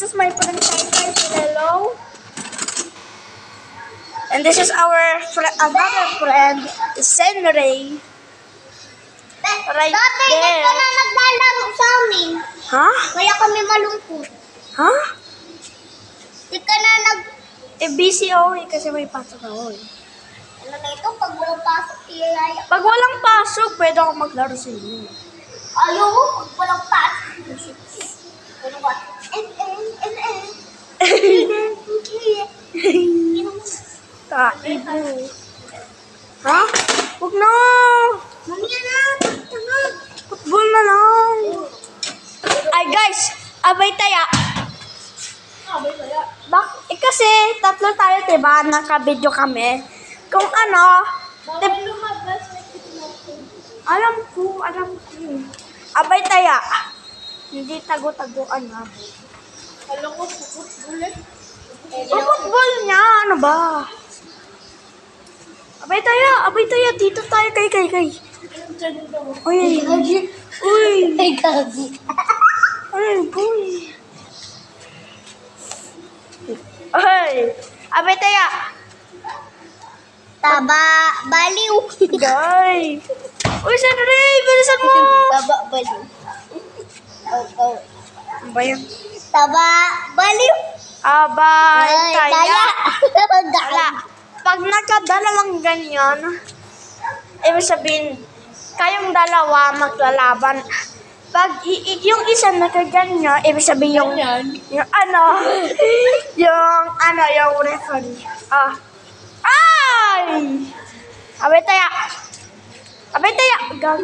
this is my friend Kai. Hello. And this is our another friend, Senray. Right Dati, there. hindi ka na naglalaro sa amin. Ha? Kaya kami malungkot. Ha? Hindi ka na busy ako kasi may pasok ako Ano na ito? Pag walang pasok, tiyaya. Pag walang pasok, pwede ako maglaro sa inyo. Ayaw mo, pag walang pasok. Ano ba? Kaibo. Ha? Huwag na! Mamaya na, tanga. Football na lang. Ay guys, abay taya. Kasi tatlo tayo, diba? Naka-video kami. Kung ano, alam ko. Abay taya. Hindi tago-taguan na. Alam ko, football eh. Football niya, ano ba? Abay tayo. Dito tayo kay. Uy. Ay, gabi. Ay, boy. Ay, abay tayo. Taba, baliw. Guy. Uy, Senray, bilisan mo. Taba, baliw. Oh. Ano ba yan? Taba, baliw. Abay tayo. Dala. Pag nakadalawang ganyan, ibig sabihin, kayong dalawa maglalaban. Pag yung isa nakaganyan, ibig sabihin yung referee. Ay! Abay tayo. Gag.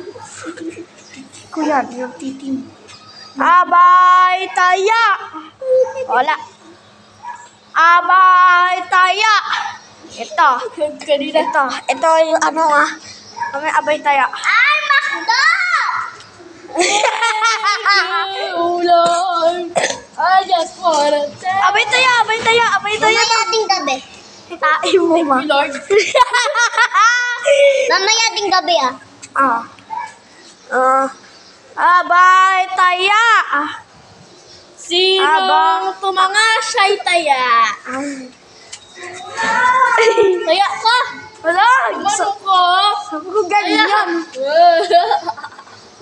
Kuya, yung titim. Abay tayo. Wala. Abay tayo. Ito yung kami abay tayo. Ay, Makdo! I just wanna tell. Abay tayo. Mamaya ding gabi. Tayo mo ma. Mamaya ding gabi Abay tayo. Sino tumanga siya'y taya? Taya ka! Wala. Ano ko? Sabi ko ganyan.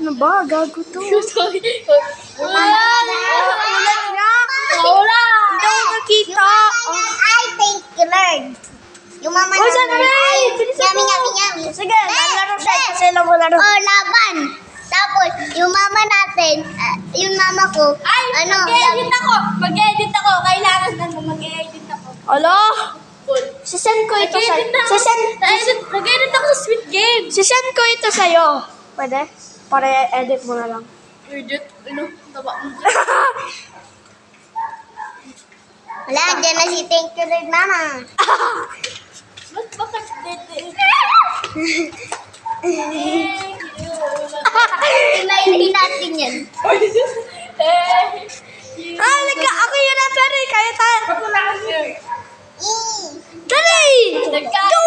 Ano ba? Gago to. Ulan nga. Wala! Hindi ako nakita. I think you learned. Yung mama Uy, natin Senray! ay Bilisan mo. yummy. Sige, lalaro tayo kasi laro. Oh, laban. Tapos, yung mama natin, yung mama ko, Mag-edit ako. Kailangan na mag-edit ako. Alo? Sisend ko ito sa'yo. Mag-edit ako sa Sweet Game. Sisend ko ito sa'yo. Pwede? Para edit mo na lang. Edit? Ano? Taba mo dyan. wala, dyan na si thank you Lord, mama. Ba't bakit edit? Inailin natin yan. Ako yun na, Perry. Kaya tayo. Dali! Go!